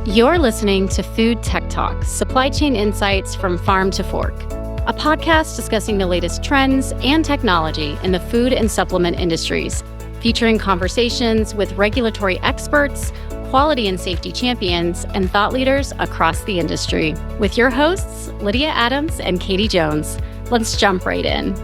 You're listening to Food Tech Talk, supply chain insights from farm to fork, a podcast discussing the latest trends and technology in the food and supplement industries, featuring conversations with regulatory experts, quality and safety champions, and thought leaders across the industry. With your hosts, Lydia Adams and Katie Jones. Let's jump right in.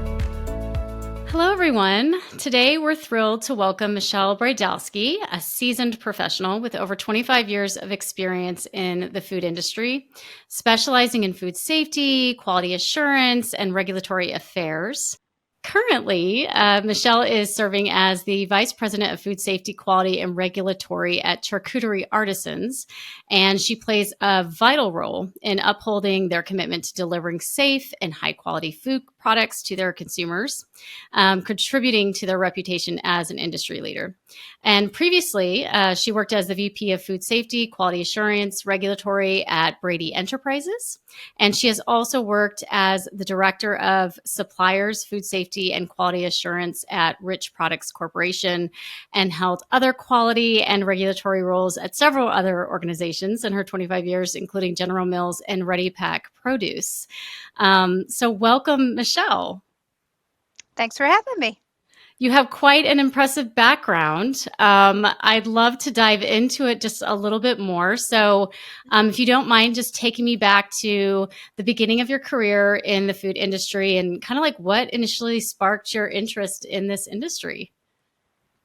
Hello, everyone. Today, we're thrilled to welcome Michelle Brydalski, a seasoned professional with over 25 years of experience in the food industry, specializing in food safety, quality assurance, and regulatory affairs. Currently, Michelle is serving as the Vice President of Food Safety, Quality, and Regulatory at Charcuterie Artisans, and she plays a vital role in upholding their commitment to delivering safe and high-quality food products to their consumers, contributing to their reputation as an industry leader. And previously, she worked as the VP of Food Safety, Quality Assurance, Regulatory at Brady Enterprises, and she has also worked as the Director of Suppliers, Food Safety, and Quality Assurance at Rich Products Corporation, and held other quality and regulatory roles at several other organizations in her 25 years, including General Mills and Ready Pack Produce. So welcome, Michelle. Thanks for having me. You have quite an impressive background. I'd love to dive into it just a little bit more. So if you don't mind just taking me back to the beginning of your career in the food industry and kind of like what initially sparked your interest in this industry.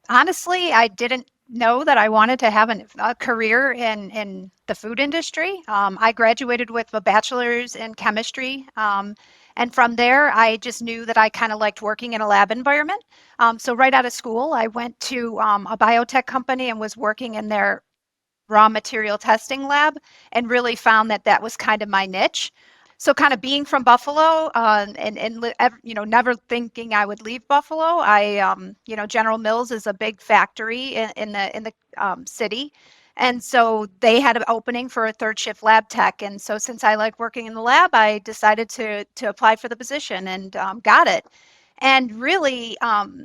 Honestly, I didn't know that I wanted to have a career in the food industry. I graduated with a bachelor's in chemistry. And from there, I just knew that I kind of liked working in a lab environment. So right out of school, I went to a biotech company and was working in their raw material testing lab and really found that that was kind of my niche. So kind of being from Buffalo and never thinking I would leave Buffalo. General Mills is a big factory in the city. And so they had an opening for a third shift lab tech. And so since I like working in the lab, I decided to apply for the position and got it. And really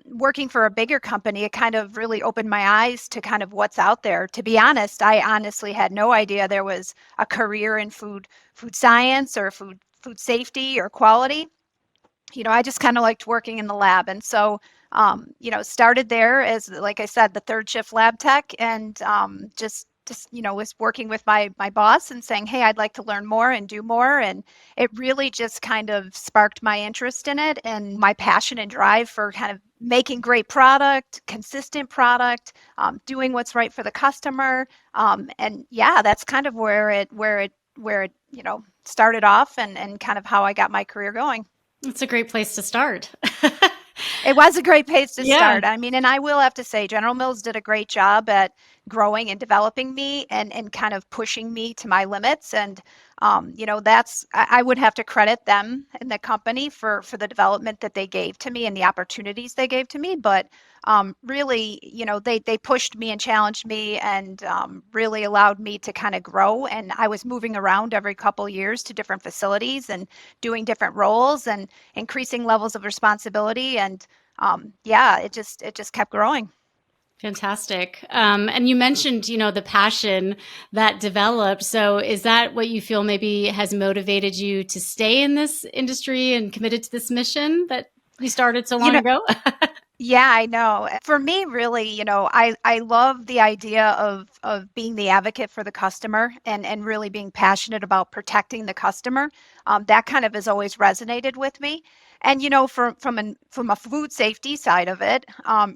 working for a bigger company, it kind of really opened my eyes to kind of what's out there. To be honest, I honestly had no idea there was a career in food science or food safety or quality. I just kind of liked working in the lab. And so started there as, like I said, the third shift lab tech, and just was working with my boss and saying, hey, I'd like to learn more and do more. And it really just kind of sparked my interest in it and my passion and drive for kind of making great product, consistent product, doing what's right for the customer. And yeah, that's kind of where it started off and kind of how I got my career going. It's a great place to start. It was a great place to start. I mean, and I will have to say, General Mills did a great job at growing and developing me and kind of pushing me to my limits. And, I would have to credit them and the company for the development that they gave to me and the opportunities they gave to me. But really, they pushed me and challenged me and really allowed me to kind of grow. And I was moving around every couple years to different facilities and doing different roles and increasing levels of responsibility. And it just kept growing. Fantastic. And you mentioned, the passion that developed. So is that what you feel maybe has motivated you to stay in this industry and committed to this mission that you started so long ago? Yeah, I know. For me, really, I love the idea of being the advocate for the customer and really being passionate about protecting the customer. That kind of has always resonated with me. And, from a food safety side of it,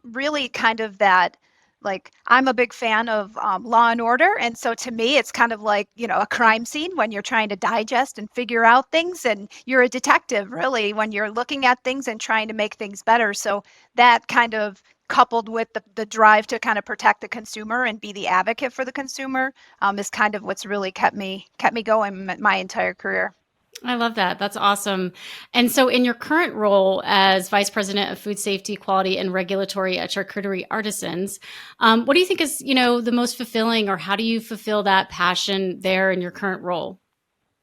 really kind of that, like, I'm a big fan of Law and Order. And so to me, it's kind of like, a crime scene when you're trying to digest and figure out things. And you're a detective, really, when you're looking at things and trying to make things better. So that kind of coupled with the drive to kind of protect the consumer and be the advocate for the consumer is kind of what's really kept me going my entire career. I love that. That's awesome. And so in your current role as Vice President of Food Safety, Quality, and Regulatory at Charcuterie Artisans, what do you think is, the most fulfilling, or how do you fulfill that passion there in your current role?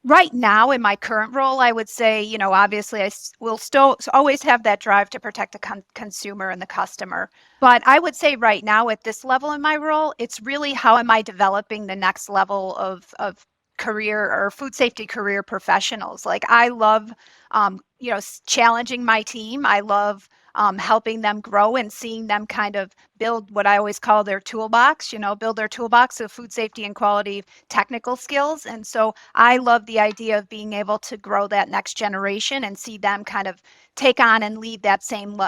Right now, in my current role, I would say, obviously will still always have that drive to protect the consumer and the customer. But I would say right now at this level in my role, it's really how am I developing the next level of career or food safety career professionals. Like I love, challenging my team. I love helping them grow and seeing them kind of build what I always call their toolbox, build their toolbox of food safety and quality technical skills. And so I love the idea of being able to grow that next generation and see them kind of take on and lead that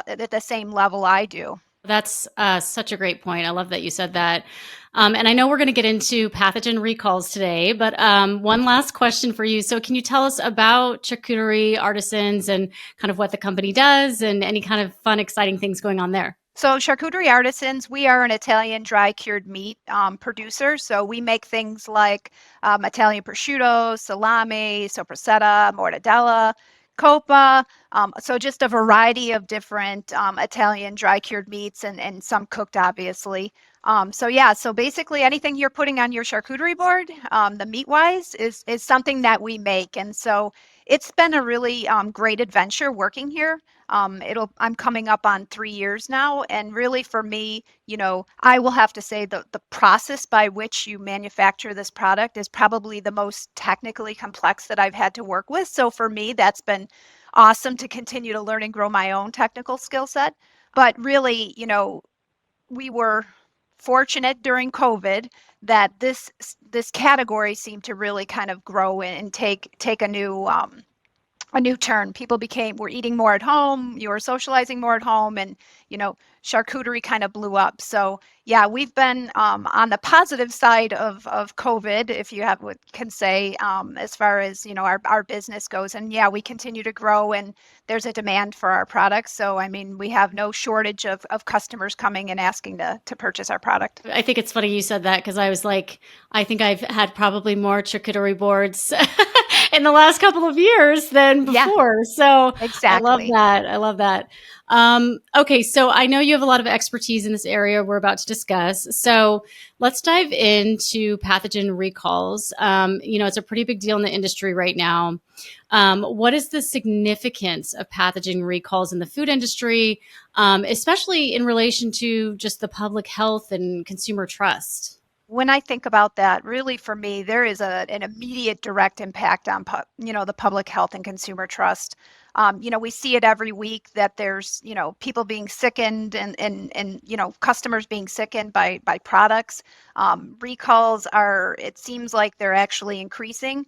at the same level I do. That's such a great point. I love that you said that. And I know we're going to get into pathogen recalls today, but one last question for you. So, can you tell us about Charcuterie Artisans and kind of what the company does and any kind of fun, exciting things going on there? So, Charcuterie Artisans, we are an Italian dry cured meat producer. So, we make things like Italian prosciutto, salami, sopressata, mortadella, coppa. So, just a variety of different Italian dry cured meats and some cooked, obviously. So basically anything you're putting on your charcuterie board, the meat wise, is something that we make. And so, it's been a really great adventure working here. I'm coming up on 3 years now, and really for me, I will have to say the process by which you manufacture this product is probably the most technically complex that I've had to work with. So for me, that's been awesome to continue to learn and grow my own technical skill set. But really, we were fortunate during COVID that this category seemed to really kind of grow and take a new turn. People were eating more at home, you were socializing more at home, and charcuterie kind of blew up. So yeah, we've been on the positive side of COVID, if you can say, as far as our business goes. And yeah, we continue to grow, and there's a demand for our products. So I mean, we have no shortage of customers coming and asking to purchase our product. I think it's funny you said that because I was like, I think I've had probably more charcuterie boards in the last couple of years than Yeah, before. So I love exactly. that. I love that. Okay, so I know you have a lot of expertise in this area we're about to discuss. So let's dive into pathogen recalls. It's a pretty big deal in the industry right now. What is the significance of pathogen recalls in the food industry, especially in relation to just the public health and consumer trust? When I think about that, really for me, there is an immediate direct impact on the public health and consumer trust. We see it every week that there's people being sickened and customers being sickened by products. Recalls it seems like they're actually increasing.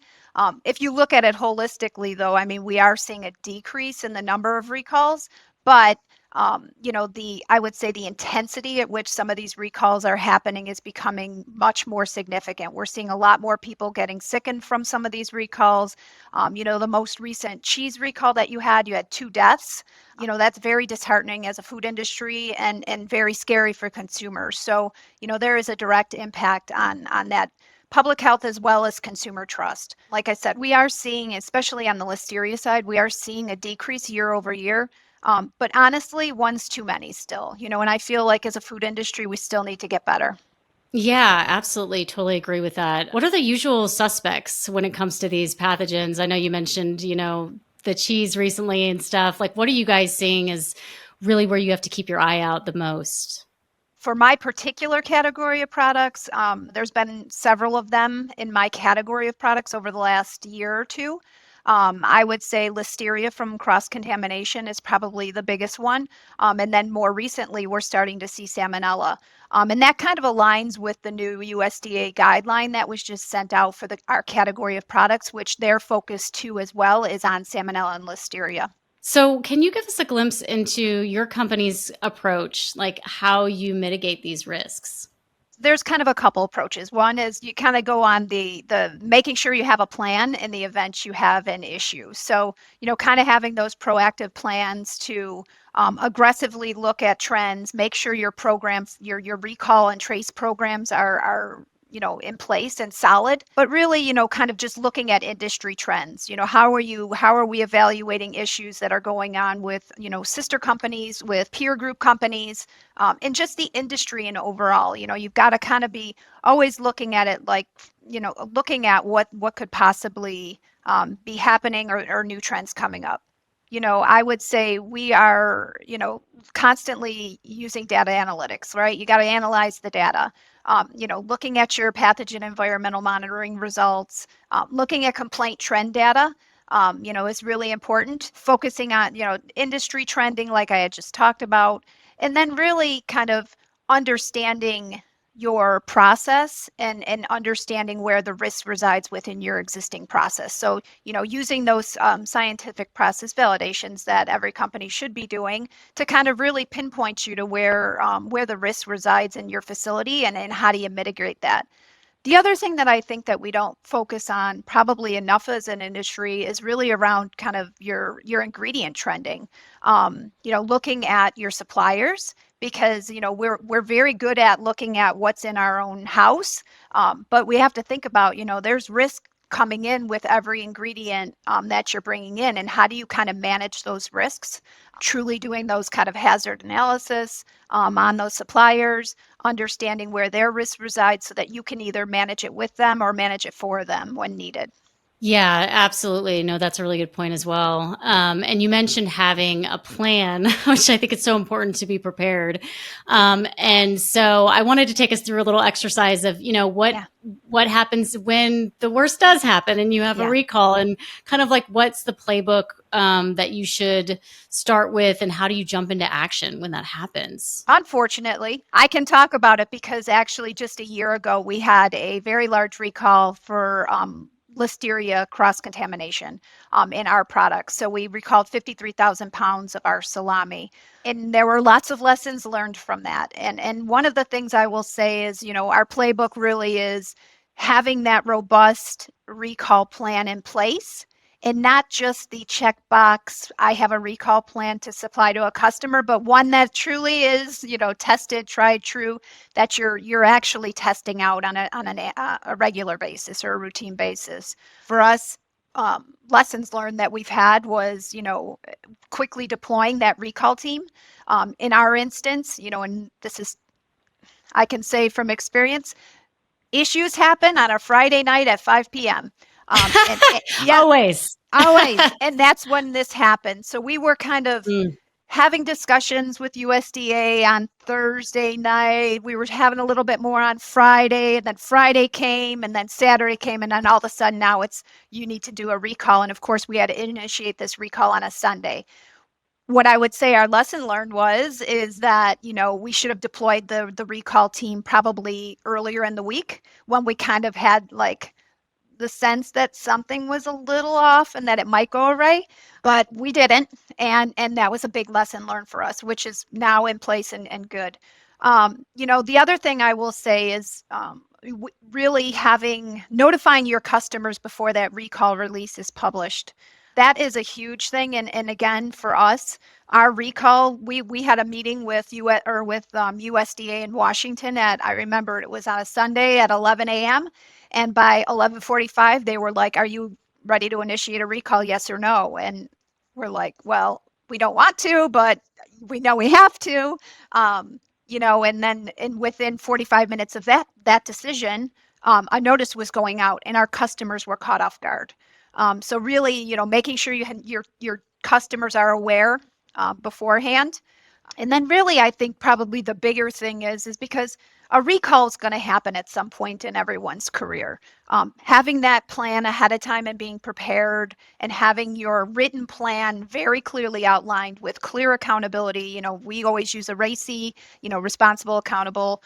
If you look at it holistically, though, I mean, we are seeing a decrease in the number of recalls, but I would say the intensity at which some of these recalls are happening is becoming much more significant. We're seeing a lot more people getting sickened from some of these recalls. The most recent cheese recall that you had 2 deaths. That's very disheartening as a food industry and very scary for consumers. So, there is a direct impact on that public health as well as consumer trust. Like I said, we are seeing, especially on the listeria side, we are seeing a decrease year over year. But honestly, one's too many still, and I feel like as a food industry, we still need to get better. Yeah, absolutely. Totally agree with that. What are the usual suspects when it comes to these pathogens? I know you mentioned, the cheese recently and stuff. Like, what are you guys seeing is really where you have to keep your eye out the most? For my particular category of products, there's been several of them in my category of products over the last year or two. I would say listeria from cross contamination is probably the biggest one. And then more recently, we're starting to see salmonella. And that kind of aligns with the new USDA guideline that was just sent out for our category of products, which their focus too as well is on salmonella and listeria. So, can you give us a glimpse into your company's approach, like how you mitigate these risks? There's kind of a couple approaches. One is you kind of go on the making sure you have a plan in the event you have an issue. So, kind of having those proactive plans to aggressively look at trends, make sure your programs, your recall and trace programs are in place and solid, but really, kind of just looking at industry trends. How are we evaluating issues that are going on with, sister companies, with peer group companies, and just the industry and overall. You've got to kind of be always looking at it like, looking at what could possibly be happening, or new trends coming up. I would say we are, constantly using data analytics, right? You got to analyze the data. Looking at your pathogen environmental monitoring results, looking at complaint trend data, is really important. Focusing on, industry trending, like I had just talked about, and then really kind of understanding your process and understanding where the risk resides within your existing process. So, using those scientific process validations that every company should be doing to kind of really pinpoint you to where the risk resides in your facility, and how do you mitigate that. The other thing that I think that we don't focus on probably enough as an industry is really around kind of your ingredient trending. Looking at your suppliers, because we're very good at looking at what's in our own house, but we have to think about, there's risk coming in with every ingredient that you're bringing in, and how do you kind of manage those risks? Truly doing those kind of hazard analysis on those suppliers, understanding where their risk resides so that you can either manage it with them or manage it for them when needed. Yeah, absolutely. No, that's a really good point as well. And you mentioned having a plan, which I think is so important to be prepared. And so I wanted to take us through a little exercise of, what happens when the worst does happen and you have a recall, and kind of like what's the playbook that you should start with, and how do you jump into action when that happens? Unfortunately, I can talk about it because actually just a year ago we had a very large recall for Listeria cross-contamination in our products. So we recalled 53,000 pounds of our salami. And there were lots of lessons learned from that. And one of the things I will say is, our playbook really is having that robust recall plan in place, and not just the checkbox, I have a recall plan to supply to a customer, but one that truly is, tested, tried, true, that you're actually testing out on a regular basis or a routine basis. For us, lessons learned that we've had was, quickly deploying that recall team. In our instance, and this is, I can say from experience, issues happen on a Friday night at 5 p.m. Yeah, always. And that's when this happened. So we were kind of having discussions with USDA on Thursday night. We were having a little bit more on Friday, and then Friday came, and then Saturday came, and then all of a sudden now it's, you need to do a recall. And of course we had to initiate this recall on a Sunday. What I would say our lesson learned is that, we should have deployed the recall team probably earlier in the week, when we kind of had like the sense that something was a little off and that it might go awry, but we didn't. And that was a big lesson learned for us, which is now in place and good. The other thing I will say is really notifying your customers before that recall release is published. That is a huge thing. And again, for us, our recall, we had a meeting with USDA in Washington I remember it was on a Sunday at 11 a.m. And by 11:45, they were like, "Are you ready to initiate a recall? Yes or no?" And we're like, "Well, we don't want to, but we know we have to." And within 45 minutes of that decision, a notice was going out, and our customers were caught off guard. So really, making sure your customers are aware beforehand. And then really, I think probably the bigger thing is because a recall is going to happen at some point in everyone's career. Having that plan ahead of time and being prepared, and having your written plan very clearly outlined with clear accountability. We always use a RACI, responsible, accountable,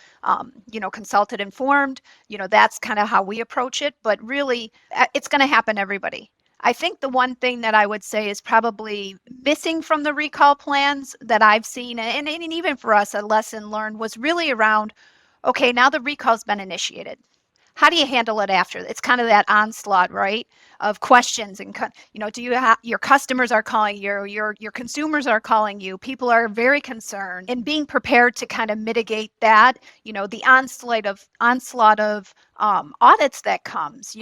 consulted, informed. That's kind of how we approach it. But really, it's going to happen, everybody. I think the one thing that I would say is probably missing from the recall plans that I've seen, and even for us, a lesson learned was really around, okay, now the recall's been initiated. how do you handle it after? It's kind of that onslaught, right, of questions and do you have your customers are calling you, your consumers are calling you, people are very concerned, and being prepared to kind of mitigate that, the onslaught of audits that comes.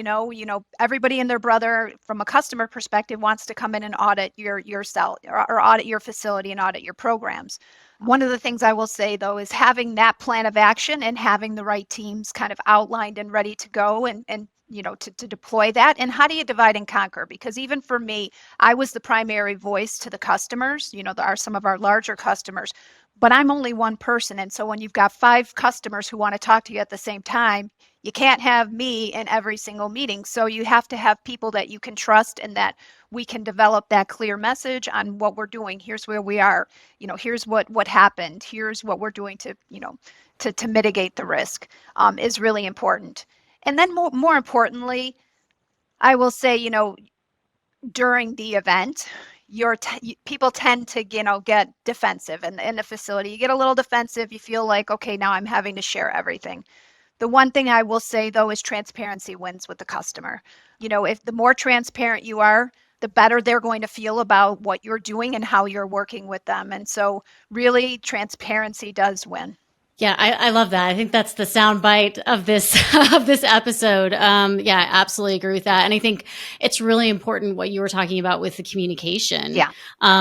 Everybody and their brother from a customer perspective wants to come in and audit your cell or audit your facility and audit your programs. One of the things I will say, though, is having that plan of action and having the right teams kind of outlined and ready to go and to deploy that. And how do you divide and conquer? Because even for me, I was the primary voice to the customers. There are some of our larger customers, but I'm only one person. And so when you've got 5 customers who want to talk to you at the same time, you can't have me in every single meeting. So you have to have people that you can trust and that we can develop that clear message on what we're doing. Here's where we are. Here's what happened. Here's what we're doing to mitigate the risk is really important. And then more importantly, I will say, during the event, people tend to, get defensive in the facility. You get a little defensive. You feel like, okay, now I'm having to share everything. The one thing I will say, though, is transparency wins with the customer. If the more transparent you are, the better they're going to feel about what you're doing and how you're working with them. And so really, transparency does win. Yeah, I love that. I think that's the sound bite of this of this episode. Yeah, I absolutely agree with that. And I think it's really important what you were talking about with the communication. Yeah.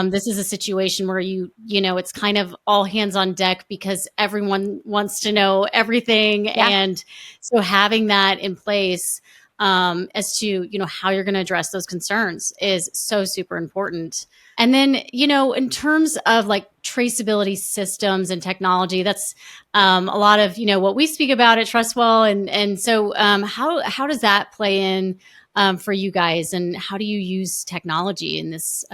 This is a situation where it's kind of all hands on deck because everyone wants to know everything. Yeah. And so having that in place as to, how you're going to address those concerns is so super important. And then, in terms of like traceability systems and technology, that's a lot of, what we speak about at Trustwell. And so how does that play in for you guys, and how do you use technology in this,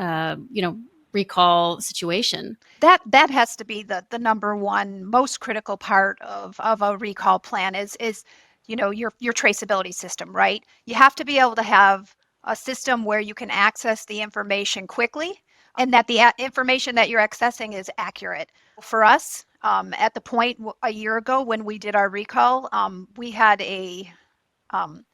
recall situation? That has to be the number one most critical part of a recall plan is your traceability system, right? You have to be able to have a system where you can access the information quickly and that the information that you're accessing is accurate. For us, at the point a year ago when we did our recall, we had a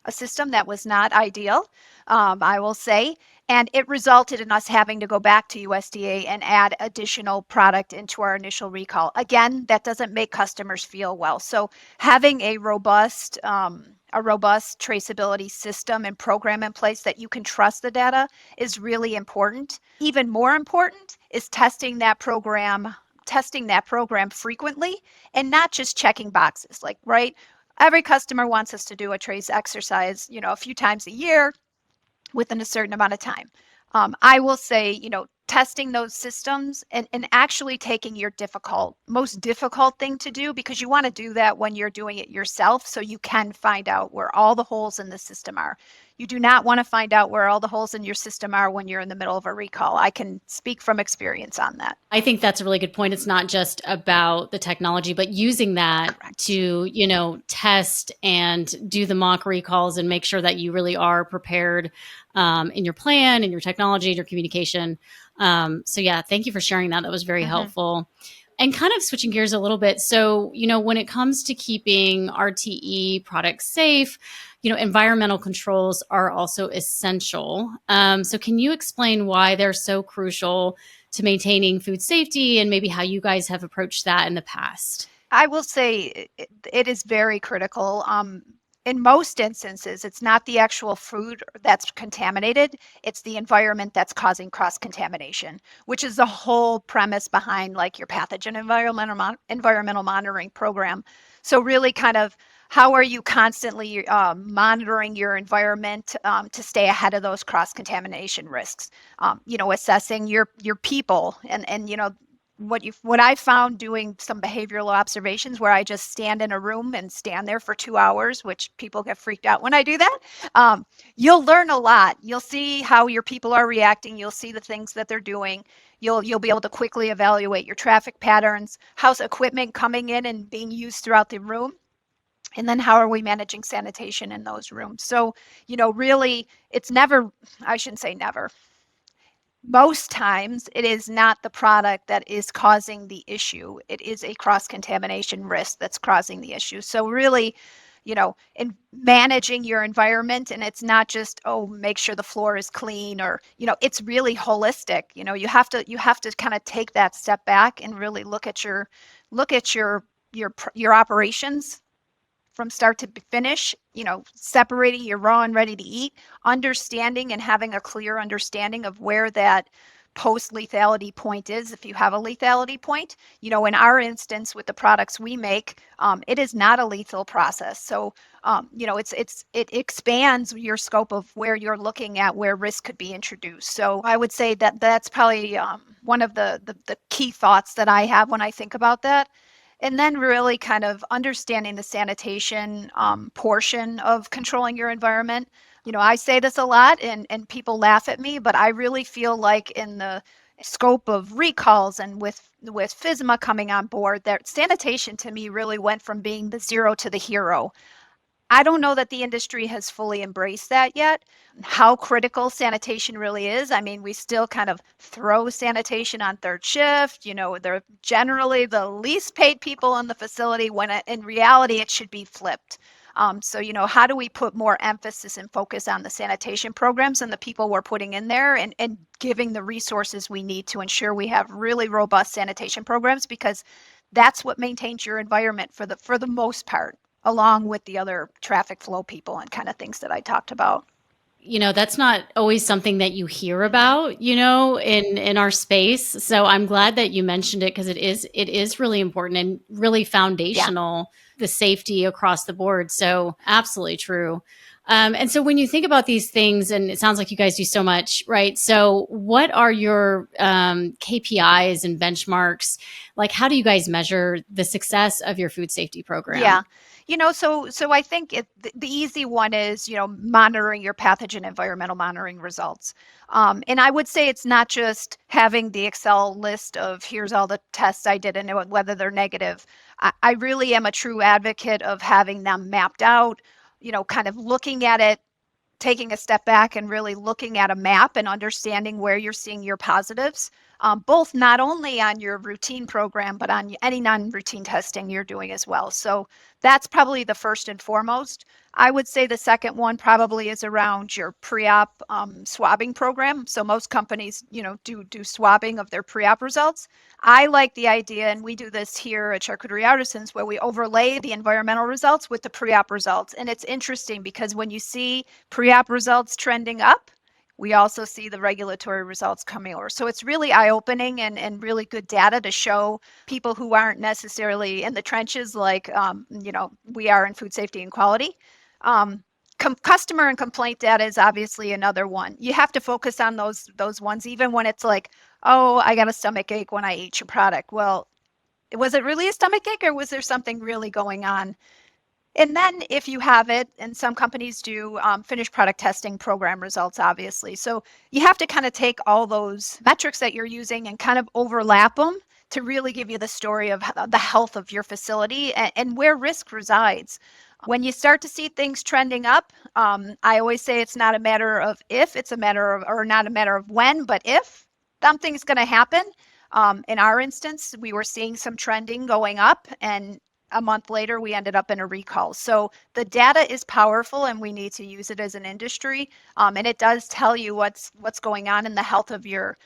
system that was not ideal, I will say, and it resulted in us having to go back to USDA and add additional product into our initial recall. Again, that doesn't make customers feel well. So having a robust traceability system and program in place that you can trust the data is really important. Even more important is testing that program frequently and not just checking boxes, right? Every customer wants us to do a trace exercise, a few times a year within a certain amount of time. I will say, testing those systems and actually taking your most difficult thing to do, because you want to do that when you're doing it yourself so you can find out where all the holes in the system are. You do not want to find out where all the holes in your system are when you're in the middle of a recall. I can speak from experience on that. I think that's a really good point. It's not just about the technology, but using that Correct. to, test and do the mock recalls and make sure that you really are prepared in your plan, in your technology, in your communication. So yeah, thank you for sharing that. That was very helpful. And kind of switching gears a little bit. So, when it comes to keeping RTE products safe, environmental controls are also essential. So can you explain why they're so crucial to maintaining food safety and maybe how you guys have approached that in the past? I will say it is very critical. In most instances, it's not the actual food that's contaminated, it's the environment that's causing cross-contamination, which is the whole premise behind like your pathogen environmental monitoring program. So really kind of how are you constantly monitoring your environment to stay ahead of those cross-contamination risks? Assessing your people and what I found doing some behavioral observations where I just stand in a room and stand there for 2 hours, which people get freaked out when I do that. You'll learn a lot. You'll see how your people are reacting. You'll see the things that they're doing. You'll be able to quickly evaluate your traffic patterns. How's equipment coming in and being used throughout the room? And then how are we managing sanitation in those rooms? So, really, it's never, I shouldn't say never. Most times it is not the product that is causing the issue. It is a cross-contamination risk that's causing the issue. So really, in managing your environment. And it's not just, oh, make sure the floor is clean, or, it's really holistic. You have to kind of take that step back and really look at your operations from start to finish, separating your raw and ready to eat, understanding and having a clear understanding of where that post lethality point is. If you have a lethality point, in our instance with the products we make, it is not a lethal process. So, it expands your scope of where you're looking at where risk could be introduced. So I would say that that's probably one of the key thoughts that I have when I think about that. And then really kind of understanding the sanitation portion of controlling your environment. I say this a lot and people laugh at me, but I really feel like in the scope of recalls and with FSMA coming on board, that sanitation to me really went from being the zero to the hero. I don't know that the industry has fully embraced that yet, how critical sanitation really is. I mean, we still kind of throw sanitation on third shift. They're generally the least paid people in the facility when in reality it should be flipped. So, how do we put more emphasis and focus on the sanitation programs and the people we're putting in there, and giving the resources we need to ensure we have really robust sanitation programs, because that's what maintains your environment for the most part, along with the other traffic flow people and kind of things that I talked about. That's not always something that you hear about, in our space. So I'm glad that you mentioned it, because it is really important and really foundational, the safety across the board. So absolutely true. And so when you think about these things, and it sounds like you guys do so much, right? So what are your KPIs and benchmarks? Like, how do you guys measure the success of your food safety program? Yeah. So I think the easy one is, monitoring your pathogen environmental monitoring results. And I would say it's not just having the Excel list of here's all the tests I did and whether they're negative. I really am a true advocate of having them mapped out, kind of looking at it, taking a step back and really looking at a map and understanding where you're seeing your positives, both not only on your routine program, but on any non-routine testing you're doing as well. So that's probably the first and foremost. I would say the second one probably is around your pre-op swabbing program. So most companies, do swabbing of their pre-op results. I like the idea, and we do this here at Charcuterie Artisans, where we overlay the environmental results with the pre-op results. And it's interesting because when you see pre-op results trending up, we also see the regulatory results coming over. So it's really eye-opening and really good data to show people who aren't necessarily in the trenches like, we are in food safety and quality. Customer and complaint data is obviously another one. You have to focus on those ones, even when it's like, oh, I got a stomach ache when I ate your product. Well, was it really a stomach ache, or was there something really going on? And then if you have it, and some companies do, finished product testing program results, obviously. So you have to kind of take all those metrics that you're using and kind of overlap them to really give you the story of the health of your facility and where risk resides. When you start to see things trending up, I always say it's not a matter of if, it's a matter of, or not a matter of when, but if something's going to happen. In our instance, we were seeing some trending going up, and a month later, we ended up in a recall. So the data is powerful, and we need to use it as an industry. And it does tell you what's going on in the health of your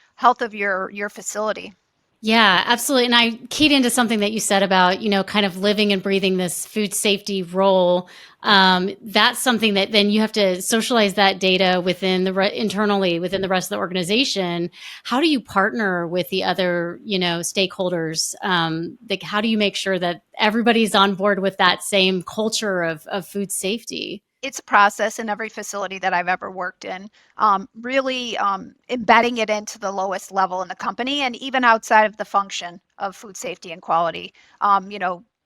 facility. Yeah, absolutely. And I keyed into something that you said about, kind of living and breathing this food safety role. That's something that then you have to socialize that data within internally within the rest of the organization. How do you partner with the other, stakeholders? How do you make sure that everybody's on board with that same culture of food safety? It's a process in every facility that I've ever worked in, really embedding it into the lowest level in the company and even outside of the function of food safety and quality.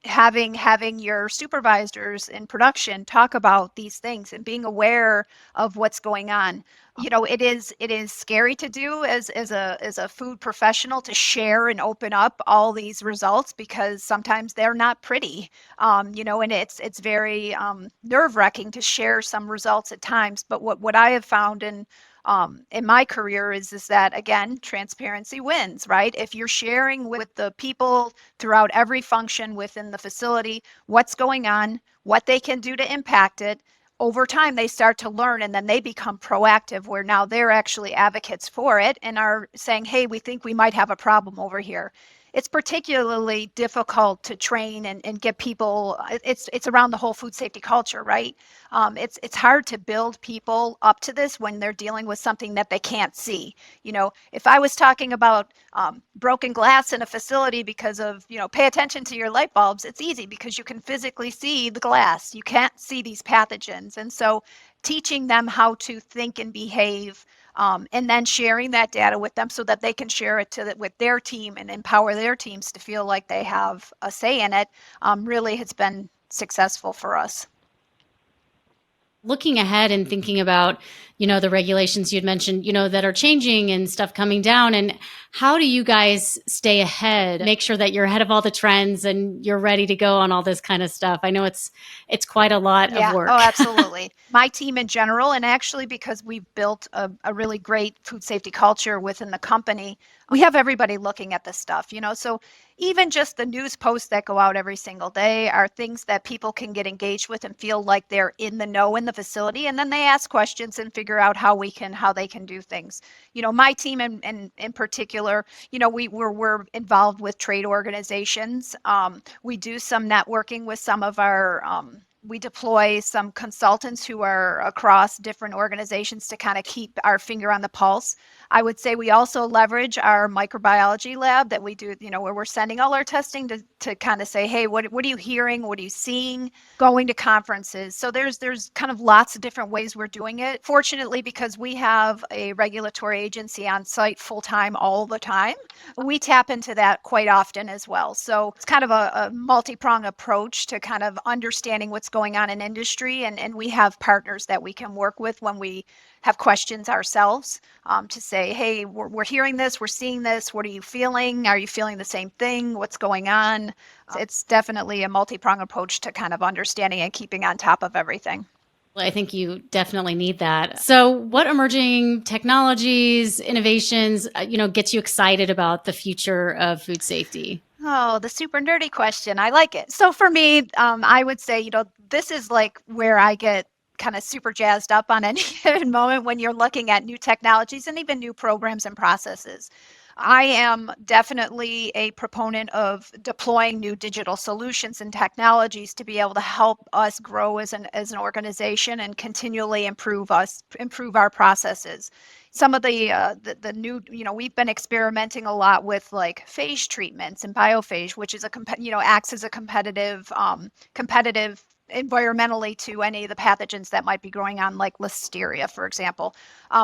Having your supervisors in production talk about these things and being aware of what's going on. It is scary to do as a food professional to share and open up all these results, because sometimes they're not pretty, and it's very nerve-wracking to share some results at times. But what I have found in in my career is that, again, transparency wins, right? If you're sharing with the people throughout every function within the facility what's going on, what they can do to impact it, over time they start to learn, and then they become proactive, where now they're actually advocates for it and are saying, hey, we think we might have a problem over here. It's particularly difficult to train and get people. It's around the whole food safety culture, right? It's hard to build people up to this when they're dealing with something that they can't see. If I was talking about broken glass in a facility because of, pay attention to your light bulbs, it's easy because you can physically see the glass. You can't see these pathogens. And so teaching them how to think and behave, and then sharing that data with them so that they can share it with their team and empower their teams to feel like they have a say in it, really has been successful for us. Looking ahead and thinking about, the regulations you'd mentioned, that are changing and stuff coming down, and how do you guys stay ahead, make sure that you're ahead of all the trends and you're ready to go on all this kind of stuff? I know it's quite a lot of work. Oh, absolutely. My team in general, and actually because we've built a really great food safety culture within the company, we have everybody looking at this stuff, so even just the news posts that go out every single day are things that people can get engaged with and feel like they're in the know in the facility. And then they ask questions and figure out how they can do things. My team in particular, we're involved with trade organizations. We do some networking with some of our, we deploy some consultants who are across different organizations to kind of keep our finger on the pulse. I would say we also leverage our microbiology lab that we do, where we're sending all our testing to kind of say, hey, what are you hearing? What are you seeing? Going to conferences. So there's kind of lots of different ways we're doing it. Fortunately, because we have a regulatory agency on site full time all the time, we tap into that quite often as well. So it's kind of a multi-pronged approach to kind of understanding what's going on in industry. And we have partners that we can work with when we have questions ourselves, to say, hey, we're hearing this, we're seeing this, what are you feeling? Are you feeling the same thing? What's going on? It's definitely a multi-pronged approach to kind of understanding and keeping on top of everything. I think you definitely need that. So what emerging technologies, innovations, gets you excited about the future of food safety? Oh, the super nerdy question. I like it. So for me, I would say, this is like where I get kind of super jazzed up on any given moment when you're looking at new technologies and even new programs and processes. I am definitely a proponent of deploying new digital solutions and technologies to be able to help us grow as an organization and continually improve our processes. Some of the new, we've been experimenting a lot with like phage treatments and biophage, which is acts as a competitive environmentally to any of the pathogens that might be growing on, like listeria, for example.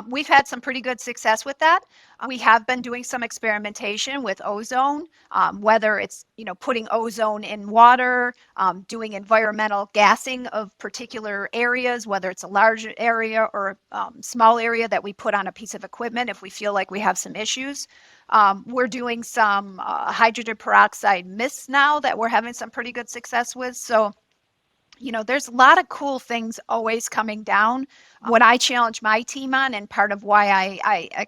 We've had some pretty good success with that. We have been doing some experimentation with ozone, whether it's putting ozone in water, doing environmental gassing of particular areas, whether it's a large area or a small area that we put on a piece of equipment if we feel like we have some issues. We're doing some hydrogen peroxide mists now that we're having some pretty good success with. So there's a lot of cool things always coming down. What I challenge my team on, and part of why I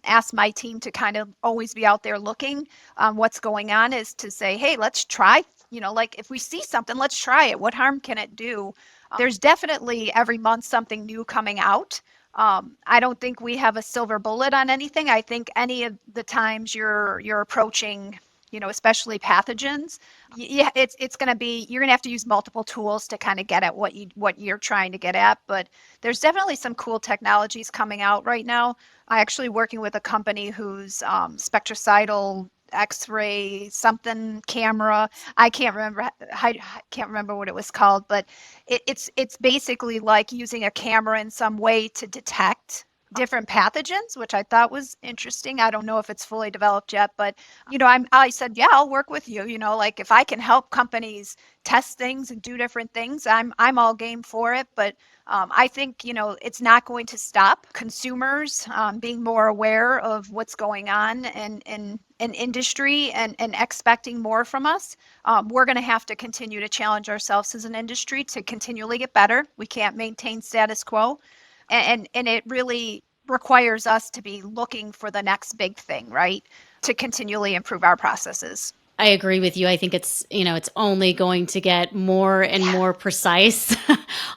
ask my team to kind of always be out there looking what's going on, is to say, hey, let's try, like if we see something, let's try it. What harm can it do? There's definitely every month something new coming out. I don't think we have a silver bullet on anything. I think any of the times you're approaching, especially pathogens, it's going to be, you're going to have to use multiple tools to kind of get at what you're trying to get at. But there's definitely some cool technologies coming out right now. I actually working with a company whose spectrocidal X-ray something camera. I can't remember what it was called, but it's basically like using a camera in some way to detect different pathogens, which I thought was interesting. I don't know if it's fully developed yet, but I said, yeah, I'll work with you. Like if I can help companies test things and do different things, I'm all game for it. But I think it's not going to stop consumers being more aware of what's going on in industry and expecting more from us. We're going to have to continue to challenge ourselves as an industry to continually get better. We can't maintain status quo. And it really, requires us to be looking for the next big thing, right? To continually improve our processes. I agree with you. I think it's only going to get more and Yeah. more precise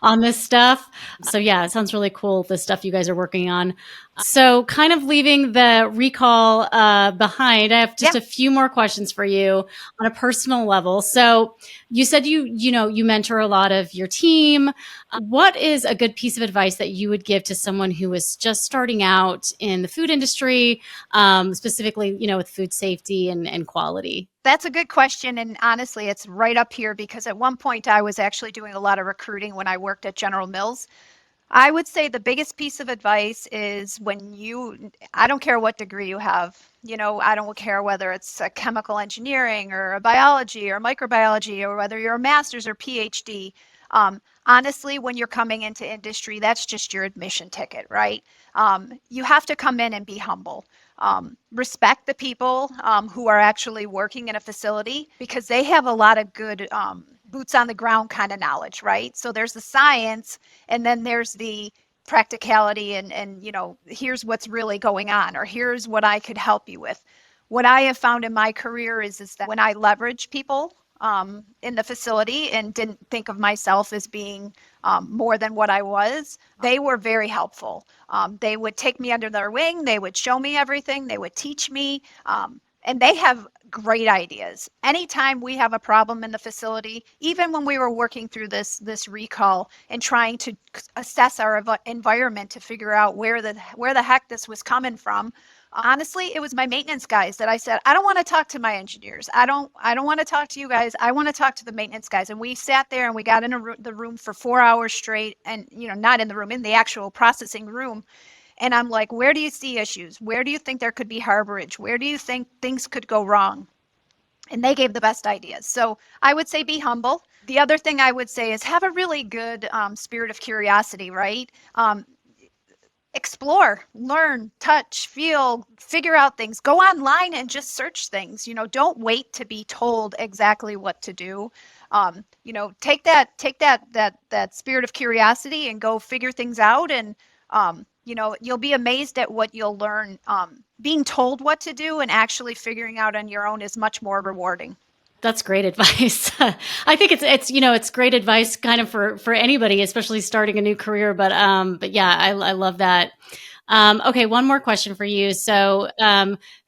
on this stuff. So yeah, it sounds really cool, the stuff you guys are working on. So kind of leaving the recall behind, I have just Yeah. a few more questions for you on a personal level. So you said you mentor a lot of your team. What is a good piece of advice that you would give to someone who is just starting out in the food industry, specifically, with food safety and quality? That's a good question. And honestly, it's right up here because at one point I was actually doing a lot of recruiting when I worked at General Mills. I would say the biggest piece of advice is I don't care what degree you have, I don't care whether it's a chemical engineering or a biology or microbiology or whether you're a master's or PhD. Honestly, when you're coming into industry, that's just your admission ticket, right? You have to come in and be humble. Respect the people who are actually working in a facility because they have a lot of good boots on the ground kind of knowledge, right? So there's the science and then there's the practicality and here's what's really going on or here's what I could help you with. What I have found in my career is that when I leverage people in the facility and didn't think of myself as being more than what I was, they were very helpful. They would take me under their wing, they would show me everything, they would teach me, and they have great ideas. Anytime we have a problem in the facility, even when we were working through this recall and trying to assess our environment to figure out where the heck this was coming from, honestly, it was my maintenance guys that I said, I don't want to talk to my engineers. I don't want to talk to you guys. I want to talk to the maintenance guys. And we sat there and we got in the room for 4 hours straight and, not in the room, in the actual processing room. And I'm like, where do you see issues? Where do you think there could be harborage? Where do you think things could go wrong? And they gave the best ideas. So I would say be humble. The other thing I would say is have a really good spirit of curiosity, right? Explore, learn, touch, feel, figure out things. Go online and just search things. Don't wait to be told exactly what to do. Take that spirit of curiosity and go figure things out. And you'll be amazed at what you'll learn. Being told what to do and actually figuring out on your own is much more rewarding. That's great advice. I think it's great advice kind of for anybody, especially starting a new career. But yeah, I love that. Okay, one more question for you. So,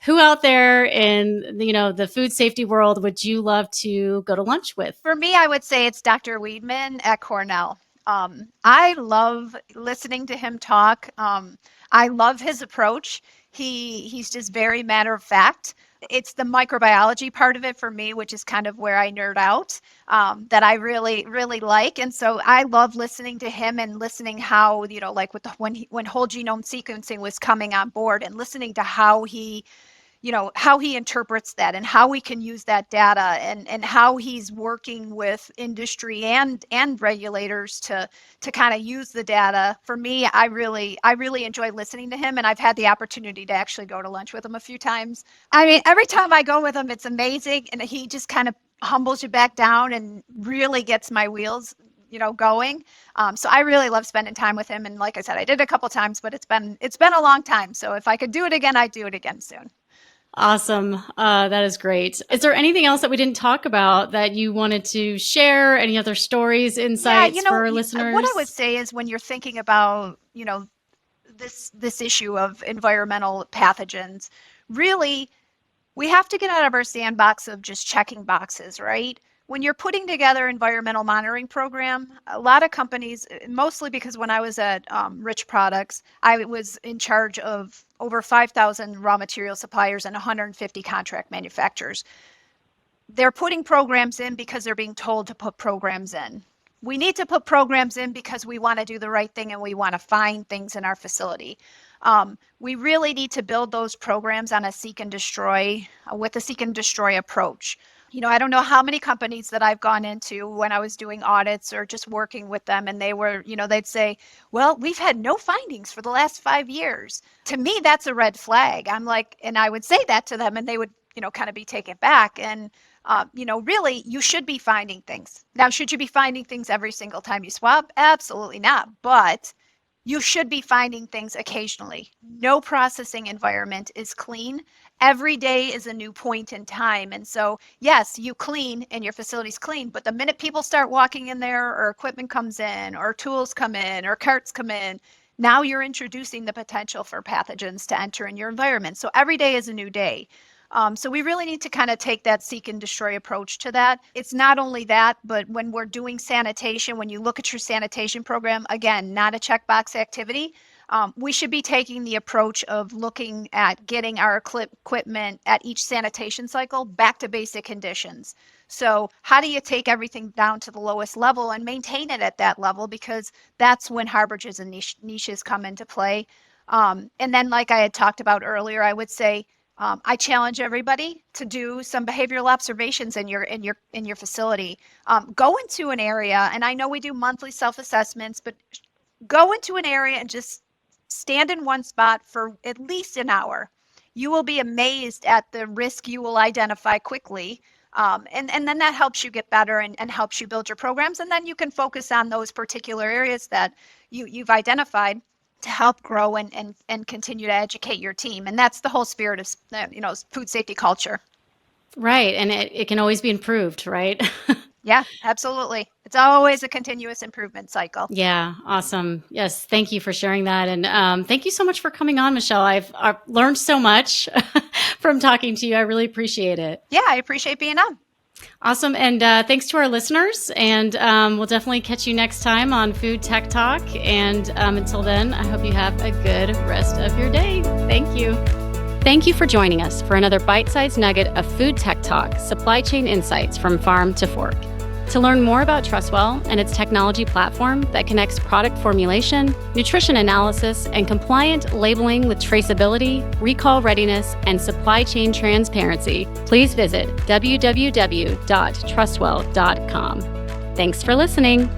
who out there in the food safety world would you love to go to lunch with? For me, I would say it's Dr. Weidman at Cornell. I love listening to him talk. I love his approach. He's just very matter of fact. It's the microbiology part of it for me, which is kind of where I nerd out, that I really, really like. And so I love listening to him and listening how, like when whole genome sequencing was coming on board and listening to how he interprets that and how we can use that data and how he's working with industry and regulators to kind of use the data. For me, I really enjoy listening to him, and I've had the opportunity to actually go to lunch with him a few times. I mean, every time I go with him, it's amazing, and he just kind of humbles you back down and really gets my wheels going. So I really love spending time with him. And like I said, I did a couple times, but it's been a long time. So if I could do it again, I'd do it again soon. Awesome. That is great. Is there anything else that we didn't talk about that you wanted to share? Any other stories, insights for our listeners? What I would say is when you're thinking about, this issue of environmental pathogens, really, we have to get out of our sandbox of just checking boxes, right? When you're putting together environmental monitoring program, a lot of companies, mostly because when I was at Rich Products, I was in charge of over 5,000 raw material suppliers and 150 contract manufacturers. They're putting programs in because they're being told to put programs in. We need to put programs in because we want to do the right thing and we want to find things in our facility. We really need to build those programs on a seek and destroy, with a seek and destroy approach. I don't know how many companies that I've gone into when I was doing audits or just working with them, and they'd say, well, we've had no findings for the last 5 years. To me, that's a red flag. I'm like, and I would say that to them and they would, kind of be taken back. And, really, you should be finding things. Now, should you be finding things every single time you swab? Absolutely not. But you should be finding things occasionally. No processing environment is clean. Every day is a new point in time. And so, yes, you clean and your facility's clean, but the minute people start walking in there, or equipment comes in, or tools come in, or carts come in, now you're introducing the potential for pathogens to enter in your environment. So every day is a new day. So we really need to kind of take that seek and destroy approach to that. It's not only that, but when we're doing sanitation, when you look at your sanitation program, again, not a checkbox activity. We should be taking the approach of looking at getting our equipment at each sanitation cycle back to basic conditions. So how do you take everything down to the lowest level and maintain it at that level? Because that's when harborages and niches come into play. And then, like I had talked about earlier, I would say I challenge everybody to do some behavioral observations in your facility. Go into an area, and I know we do monthly self-assessments, but go into an area and just stand in one spot for at least an hour. You will be amazed at the risk you will identify quickly. And then that helps you get better and helps you build your programs. And then you can focus on those particular areas that you've identified to help grow and continue to educate your team. And that's the whole spirit of food safety culture. Right. And it can always be improved, right? Yeah, absolutely. It's always a continuous improvement cycle. Yeah, awesome. Yes, thank you for sharing that. And thank you so much for coming on, Michelle. I've learned so much from talking to you. I really appreciate it. Yeah, I appreciate being on. Awesome. And thanks to our listeners. And we'll definitely catch you next time on Food Tech Talk. And until then, I hope you have a good rest of your day. Thank you. Thank you for joining us for another bite-sized nugget of Food Tech Talk, supply chain insights from farm to fork. To learn more about Trustwell and its technology platform that connects product formulation, nutrition analysis, and compliant labeling with traceability, recall readiness, and supply chain transparency, please visit www.trustwell.com. Thanks for listening.